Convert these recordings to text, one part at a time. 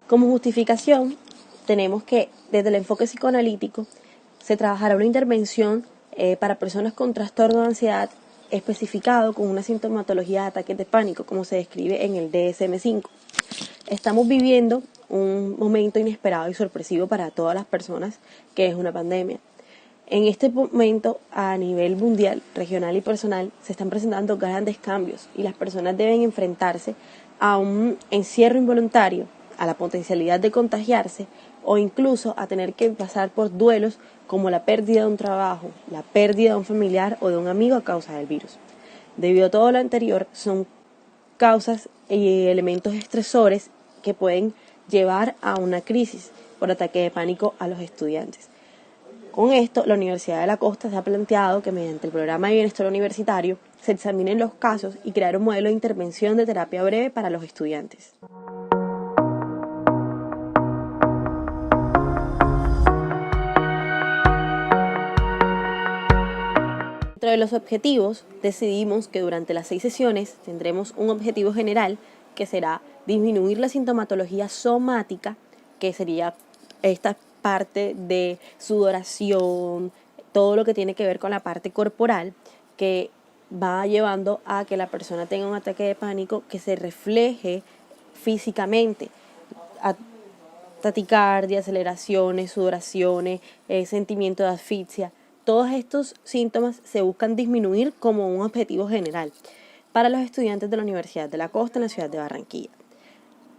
Como justificación, tenemos que desde el enfoque psicoanalítico se trabajará una intervención para personas con trastorno de ansiedad especificado con una sintomatología de ataques de pánico, como se describe en el DSM-5. Estamos viviendo un momento inesperado y sorpresivo para todas las personas, que es una pandemia. En este momento, a nivel mundial, regional y personal, se están presentando grandes cambios y las personas deben enfrentarse a un encierro involuntario, a la potencialidad de contagiarse o incluso a tener que pasar por duelos como la pérdida de un trabajo, la pérdida de un familiar o de un amigo a causa del virus. Debido a todo lo anterior, son causas y elementos estresores que pueden llevar a una crisis por ataque de pánico a los estudiantes. Con esto, la Universidad de la Costa se ha planteado que mediante el programa de bienestar universitario se examinen los casos y crear un modelo de intervención de terapia breve para los estudiantes. Dentro de los objetivos, decidimos que durante las 6 sesiones tendremos un objetivo general que será disminuir la sintomatología somática, que sería esta parte de sudoración, todo lo que tiene que ver con la parte corporal, que va llevando a que la persona tenga un ataque de pánico que se refleje físicamente. Taticardia, aceleraciones, sudoraciones, sentimiento de asfixia. Todos estos síntomas se buscan disminuir como un objetivo general para los estudiantes de la Universidad de la Costa en la ciudad de Barranquilla.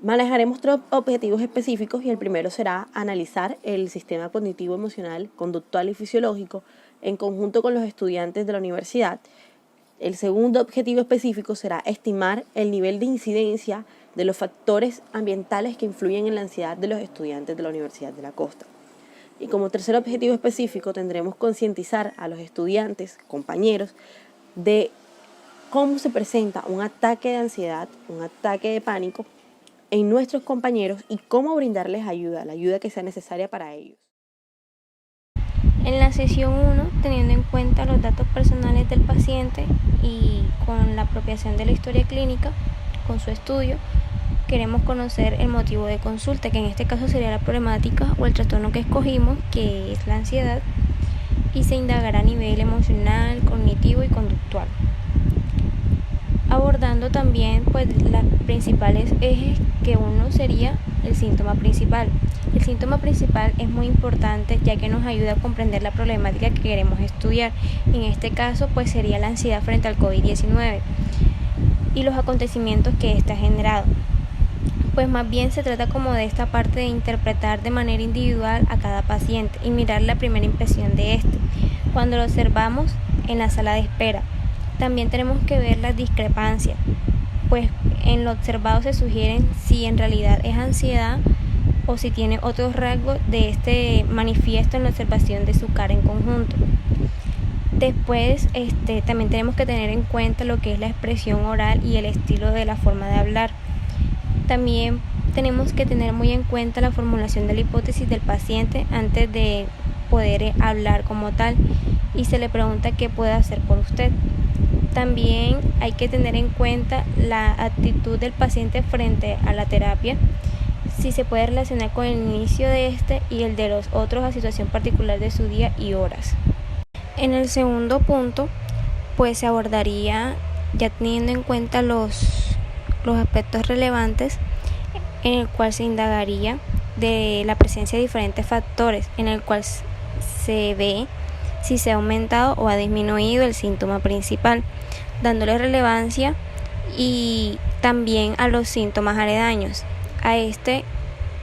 Manejaremos 3 objetivos específicos y el primero será analizar el sistema cognitivo, emocional, conductual y fisiológico en conjunto con los estudiantes de la universidad. El segundo objetivo específico será estimar el nivel de incidencia de los factores ambientales que influyen en la ansiedad de los estudiantes de la Universidad de la Costa. Y como tercer objetivo específico tendremos concientizar a los estudiantes, compañeros, de cómo se presenta un ataque de ansiedad, un ataque de pánico en nuestros compañeros y cómo brindarles ayuda, la ayuda que sea necesaria para ellos. En la sesión 1, teniendo en cuenta los datos personales del paciente y con la apropiación de la historia clínica, con su estudio, queremos conocer el motivo de consulta, que en este caso sería la problemática o el trastorno que escogimos, que es la ansiedad, y se indagará a nivel emocional, cognitivo y conductual. Abordando también las principales ejes, que uno sería el síntoma principal. El síntoma principal es muy importante ya que nos ayuda a comprender la problemática que queremos estudiar. En este caso sería la ansiedad frente al COVID-19 y los acontecimientos que ésta ha generado. Más bien se trata como de esta parte de interpretar de manera individual a cada paciente y mirar la primera impresión de este cuando lo observamos en la sala de espera. También tenemos que ver las discrepancias, en lo observado se sugieren si en realidad es ansiedad o si tiene otros rasgos de este manifiesto en la observación de su cara en conjunto. Después también tenemos que tener en cuenta lo que es la expresión oral y el estilo de la forma de hablar. También tenemos que tener muy en cuenta la formulación de la hipótesis del paciente antes de poder hablar como tal y se le pregunta qué puede hacer por usted. También hay que tener en cuenta la actitud del paciente frente a la terapia, si se puede relacionar con el inicio de y el de los otros a situación particular de su día y horas. En el segundo punto, se abordaría, ya teniendo en cuenta los aspectos relevantes, en el cual se indagaría de la presencia de diferentes factores, en el cual se ve si se ha aumentado o ha disminuido el síntoma principal, dándole relevancia y también a los síntomas aledaños. A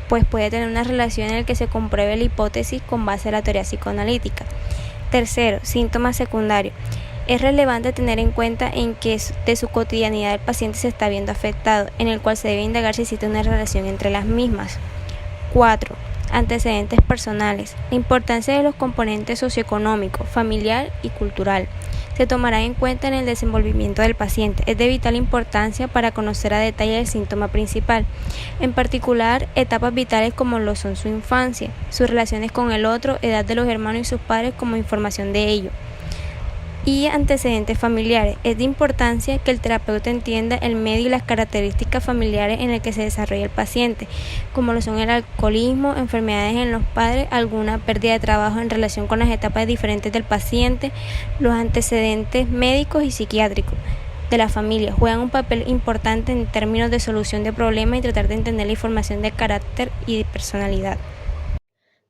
puede tener una relación en la que se compruebe la hipótesis con base a la teoría psicoanalítica. Tercero, síntomas secundarios. Es relevante tener en cuenta en que de su cotidianidad el paciente se está viendo afectado, en el cual se debe indagar si existe una relación entre las mismas. 4. Antecedentes personales. La importancia de los componentes socioeconómico, familiar y cultural se tomará en cuenta en el desenvolvimiento del paciente. Es de vital importancia para conocer a detalle el síntoma principal, en particular etapas vitales como lo son su infancia, sus relaciones con el otro, edad de los hermanos y sus padres como información de ello. y antecedentes familiares. Es de importancia que el terapeuta entienda el medio y las características familiares en el que se desarrolla el paciente, como lo son el alcoholismo, enfermedades en los padres, alguna pérdida de trabajo en relación con las etapas diferentes del paciente, los antecedentes médicos y psiquiátricos de la familia juegan un papel importante en términos de solución de problemas y tratar de entender la información de carácter y de personalidad.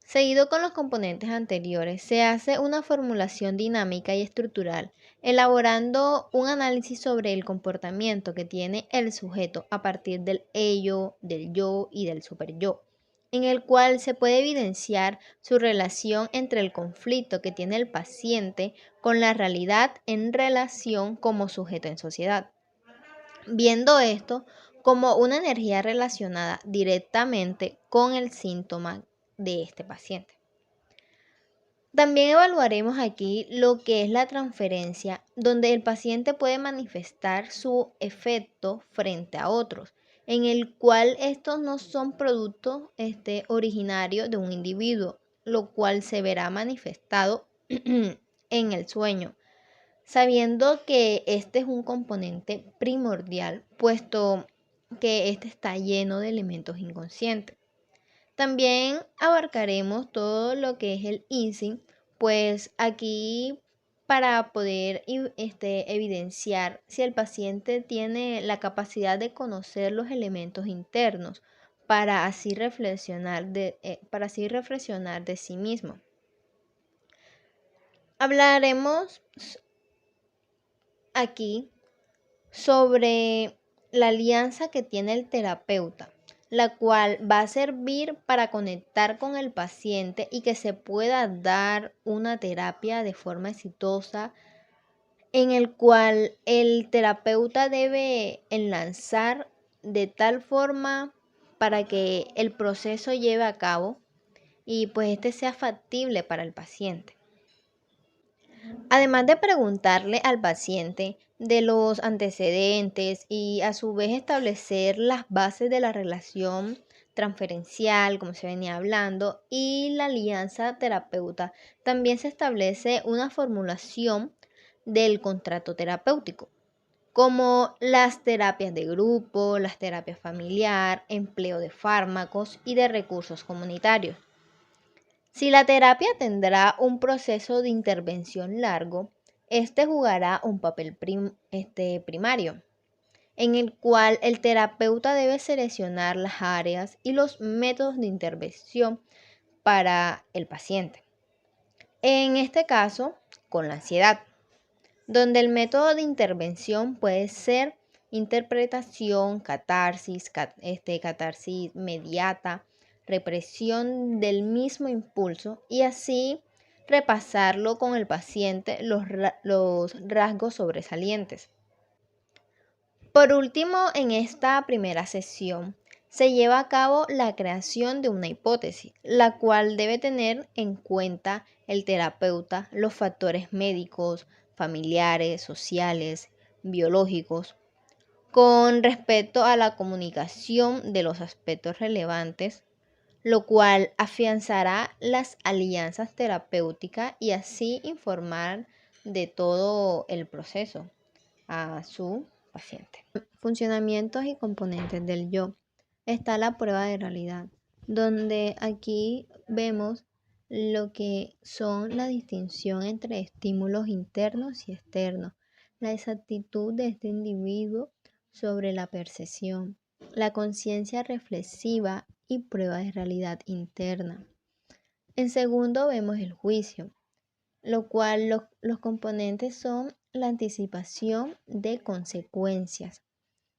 Seguido con los componentes anteriores, se hace una formulación dinámica y estructural, elaborando un análisis sobre el comportamiento que tiene el sujeto a partir del ello, del yo y del superyo, en el cual se puede evidenciar su relación entre el conflicto que tiene el paciente con la realidad en relación como sujeto en sociedad. Viendo esto como una energía relacionada directamente con el síntoma de este paciente. También evaluaremos aquí lo que es la transferencia, donde el paciente puede manifestar su efecto frente a otros, en el cual estos no son productos originarios de un individuo, lo cual se verá manifestado en el sueño, sabiendo que este es un componente primordial, puesto que este está lleno de elementos inconscientes. También abarcaremos todo lo que es el easing, pues aquí para poder evidenciar si el paciente tiene la capacidad de conocer los elementos internos para así reflexionar de sí mismo. Hablaremos aquí sobre la alianza que tiene el terapeuta, la cual va a servir para conectar con el paciente y que se pueda dar una terapia de forma exitosa, en el cual el terapeuta debe enlazar de tal forma para que el proceso lleve a cabo y pues este sea factible para el paciente. Además de preguntarle al paciente de los antecedentes y a su vez establecer las bases de la relación transferencial, como se venía hablando, y la alianza terapeuta, también se establece una formulación del contrato terapéutico, como las terapias de grupo, las terapias familiar, empleo de fármacos y de recursos comunitarios. Si la terapia tendrá un proceso de intervención largo, este jugará un papel primario, en el cual el terapeuta debe seleccionar las áreas y los métodos de intervención para el paciente. En este caso, con la ansiedad, donde el método de intervención puede ser interpretación, catarsis, catarsis mediata, represión del mismo impulso y así repasarlo con el paciente los rasgos sobresalientes. Por último, en esta primera sesión se lleva a cabo la creación de una hipótesis, la cual debe tener en cuenta el terapeuta los factores médicos, familiares, sociales, biológicos, con respecto a la comunicación de los aspectos relevantes, lo cual afianzará las alianzas terapéuticas y así informar de todo el proceso a su paciente. Funcionamientos y componentes del yo. Está la prueba de realidad, donde aquí vemos lo que son la distinción entre estímulos internos y externos, la exactitud de este individuo sobre la percepción, la conciencia reflexiva y prueba de realidad interna. En segundo vemos el juicio, lo cual los componentes son la anticipación de consecuencias,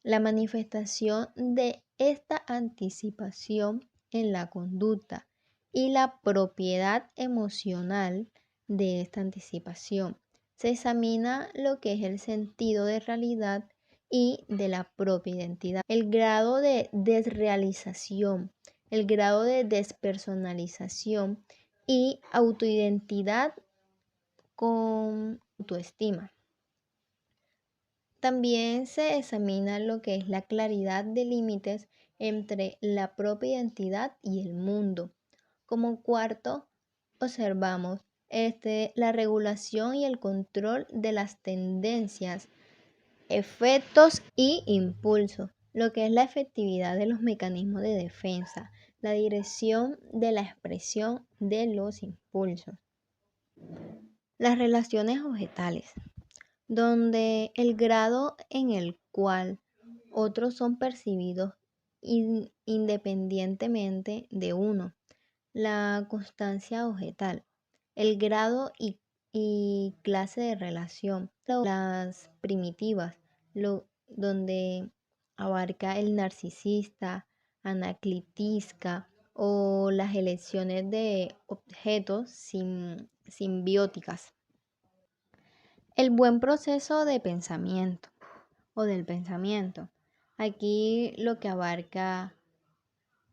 la manifestación de esta anticipación en la conducta y la propiedad emocional de esta anticipación. Se examina lo que es el sentido de realidad y de la propia identidad, el grado de desrealización, el grado de despersonalización y autoidentidad con autoestima. También se examina lo que es la claridad de límites entre la propia identidad y el mundo. Como cuarto, observamos la regulación y el control de las tendencias, efectos y impulsos, lo que es la efectividad de los mecanismos de defensa, la dirección de la expresión de los impulsos. Las relaciones objetales, donde el grado en el cual otros son percibidos independientemente de uno. La constancia objetal, el grado y clase de relación. Las primitivas, donde abarca el narcisista, anaclitisca o las elecciones de objetos simbióticas. El buen proceso de pensamiento o del pensamiento. Aquí lo que abarca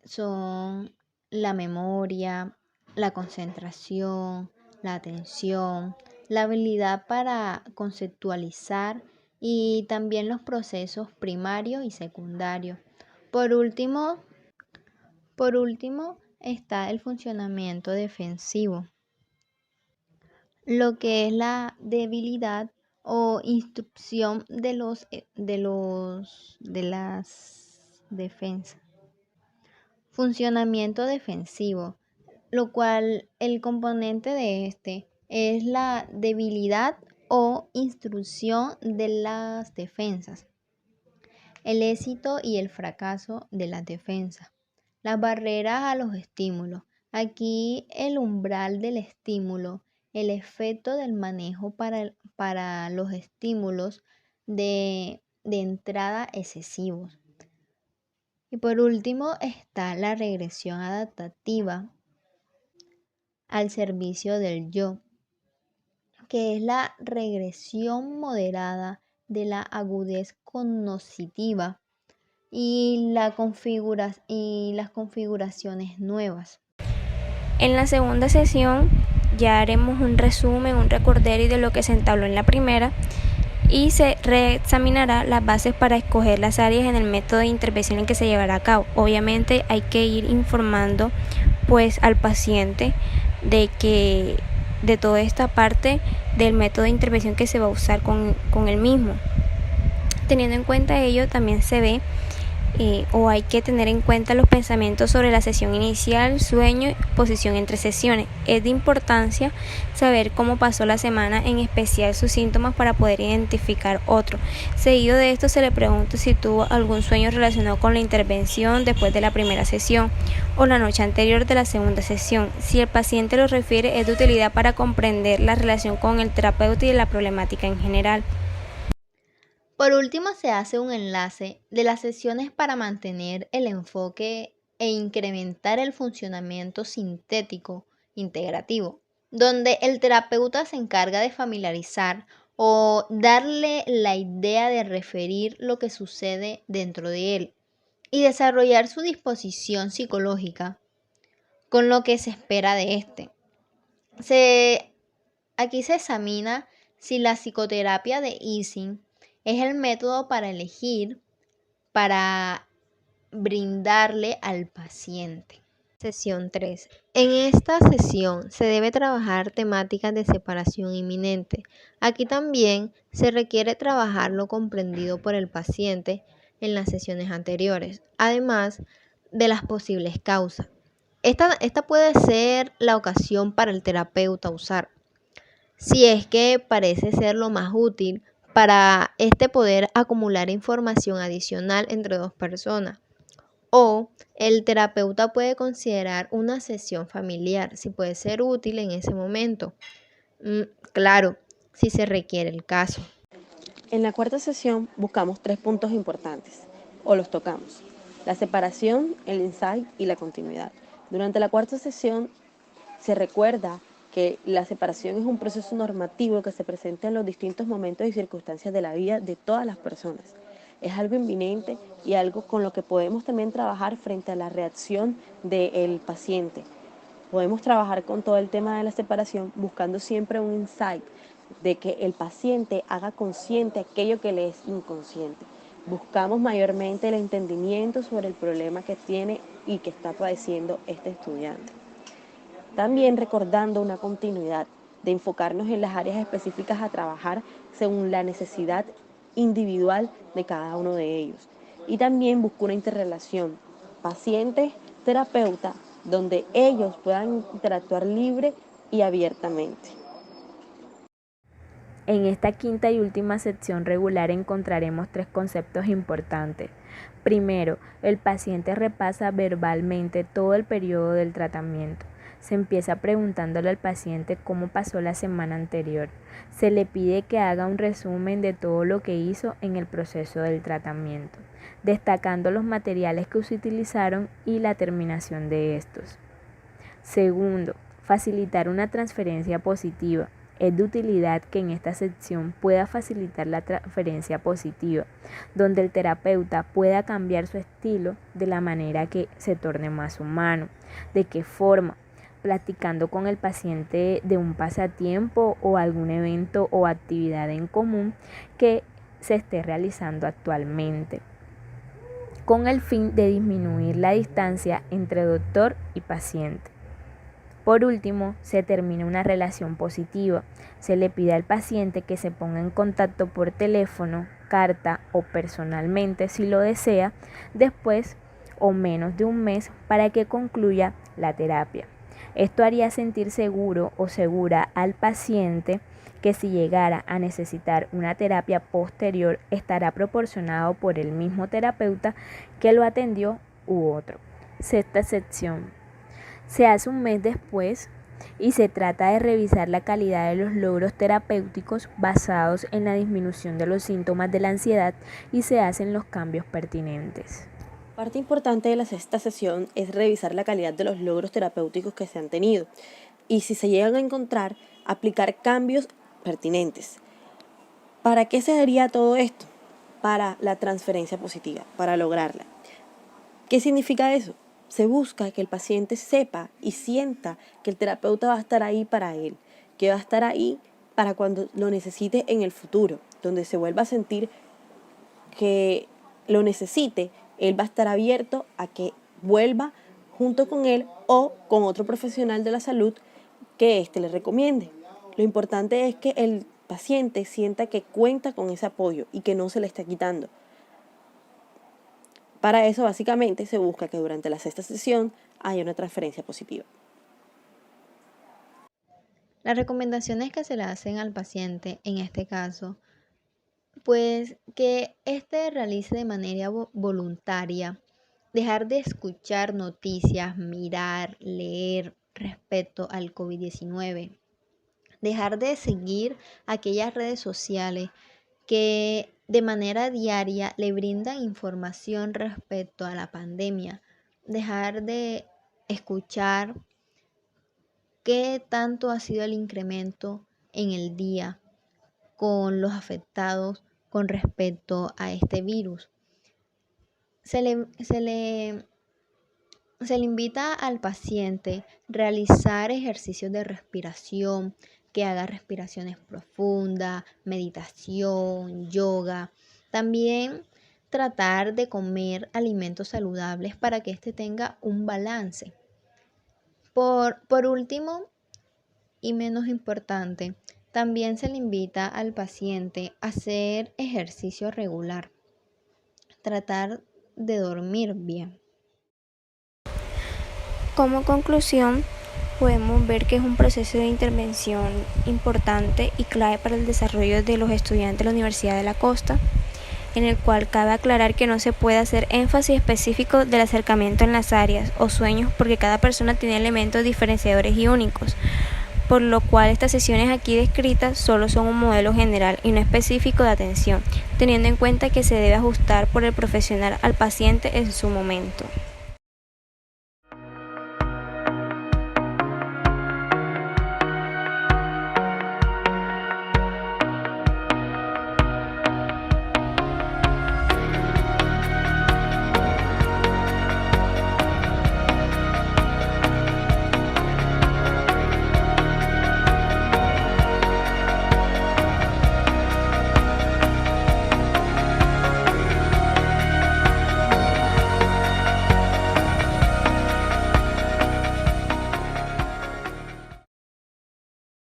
son la memoria, la concentración, la atención, la habilidad para conceptualizar y también los procesos primarios y secundarios. Por último, está el funcionamiento defensivo, lo que es la debilidad o instrucción de las defensas. Funcionamiento defensivo, lo cual el componente de este es la debilidad o instrucción de las defensas, el éxito y el fracaso de las defensas, las barreras a los estímulos. Aquí el umbral del estímulo, el efecto del manejo para los estímulos de entrada excesivos. Y por último está la regresión adaptativa al servicio del yo, que es la regresión moderada de la agudez cognitiva y las configuraciones nuevas. En la segunda sesión ya haremos un resumen, un recorderis de lo que se entabló en la primera y se reexaminará las bases para escoger las áreas en el método de intervención en que se llevará a cabo. Obviamente hay que ir informando pues al paciente de toda esta parte del método de intervención que se va a usar con el mismo. Teniendo en cuenta ello, también se ve o hay que tener en cuenta los pensamientos sobre la sesión inicial, sueño y posición entre sesiones. Es de importancia saber cómo pasó la semana, en especial sus síntomas, para poder identificar otro. Seguido de esto se le pregunta si tuvo algún sueño relacionado con la intervención después de la primera sesión o la noche anterior de la segunda sesión. Si el paciente lo refiere, es de utilidad para comprender la relación con el terapeuta y la problemática en general. Por último, se hace un enlace de las sesiones para mantener el enfoque e incrementar el funcionamiento sintético integrativo, donde el terapeuta se encarga de familiarizar o darle la idea de referir lo que sucede dentro de él y desarrollar su disposición psicológica con lo que se espera de éste. Aquí se examina si la psicoterapia de Ising es el método para elegir para brindarle al paciente. Sesión 3. En esta sesión se debe trabajar temáticas de separación inminente. Aquí también se requiere trabajar lo comprendido por el paciente en las sesiones anteriores, además de las posibles causas. Esta puede ser la ocasión para el terapeuta usar, si es que parece ser lo más útil para poder acumular información adicional entre dos personas. O el terapeuta puede considerar una sesión familiar, si puede ser útil en ese momento. Claro, si se requiere el caso. En la cuarta sesión buscamos 3 puntos importantes, o los tocamos: la separación, el insight y la continuidad. Durante la cuarta sesión se recuerda que la separación es un proceso normativo que se presenta en los distintos momentos y circunstancias de la vida de todas las personas. Es algo inminente y algo con lo que podemos también trabajar frente a la reacción del paciente. Podemos trabajar con todo el tema de la separación buscando siempre un insight de que el paciente haga consciente aquello que le es inconsciente. Buscamos mayormente el entendimiento sobre el problema que tiene y que está padeciendo este estudiante. También recordando una continuidad, de enfocarnos en las áreas específicas a trabajar según la necesidad individual de cada uno de ellos. Y también busco una interrelación paciente-terapeuta donde ellos puedan interactuar libre y abiertamente. En esta quinta y última sección regular encontraremos 3 conceptos importantes. Primero, el paciente repasa verbalmente todo el periodo del tratamiento. Se empieza preguntándole al paciente cómo pasó la semana anterior. Se le pide que haga un resumen de todo lo que hizo en el proceso del tratamiento, destacando los materiales que se utilizaron y la terminación de estos. Segundo, facilitar una transferencia positiva. Es de utilidad que en esta sección pueda facilitar la transferencia positiva, donde el terapeuta pueda cambiar su estilo de la manera que se torne más humano. ¿De qué forma? Platicando con el paciente de un pasatiempo o algún evento o actividad en común que se esté realizando actualmente, con el fin de disminuir la distancia entre doctor y paciente. Por último, se termina una relación positiva. Se le pide al paciente que se ponga en contacto por teléfono, carta o personalmente si lo desea, después o menos de un mes para que concluya la terapia. Esto haría sentir seguro o segura al paciente que si llegara a necesitar una terapia posterior estará proporcionado por el mismo terapeuta que lo atendió u otro. Sexta sección. Se hace un mes después y se trata de revisar la calidad de los logros terapéuticos basados en la disminución de los síntomas de la ansiedad y se hacen los cambios pertinentes. Parte importante de la sexta sesión es revisar la calidad de los logros terapéuticos que se han tenido y si se llegan a encontrar, aplicar cambios pertinentes. ¿Para qué se haría todo esto? Para la transferencia positiva, para lograrla. ¿Qué significa eso? Se busca que el paciente sepa y sienta que el terapeuta va a estar ahí para él, que va a estar ahí para cuando lo necesite en el futuro, donde se vuelva a sentir que lo necesite, él va a estar abierto a que vuelva junto con él o con otro profesional de la salud que éste le recomiende. Lo importante es que el paciente sienta que cuenta con ese apoyo y que no se le está quitando. Para eso, básicamente, se busca que durante la sexta sesión haya una transferencia positiva. Las recomendaciones que se le hacen al paciente, en este caso, pues que éste realice de manera voluntaria, dejar de escuchar noticias, mirar, leer respecto al COVID-19, dejar de seguir aquellas redes sociales que de manera diaria le brindan información respecto a la pandemia, dejar de escuchar qué tanto ha sido el incremento en el día con los afectados con respecto a este virus. Se le invita al paciente a realizar ejercicios de respiración, que haga respiraciones profundas, meditación, yoga. También tratar de comer alimentos saludables para que éste tenga un balance. Por último, y menos importante, también se le invita al paciente a hacer ejercicio regular, tratar de dormir bien. Como conclusión, podemos ver que es un proceso de intervención importante y clave para el desarrollo de los estudiantes de la Universidad de la Costa, en el cual cabe aclarar que no se puede hacer énfasis específico del acercamiento en las áreas o sueños porque cada persona tiene elementos diferenciadores y únicos, por lo cual estas sesiones aquí descritas solo son un modelo general y no específico de atención, teniendo en cuenta que se debe ajustar por el profesional al paciente en su momento.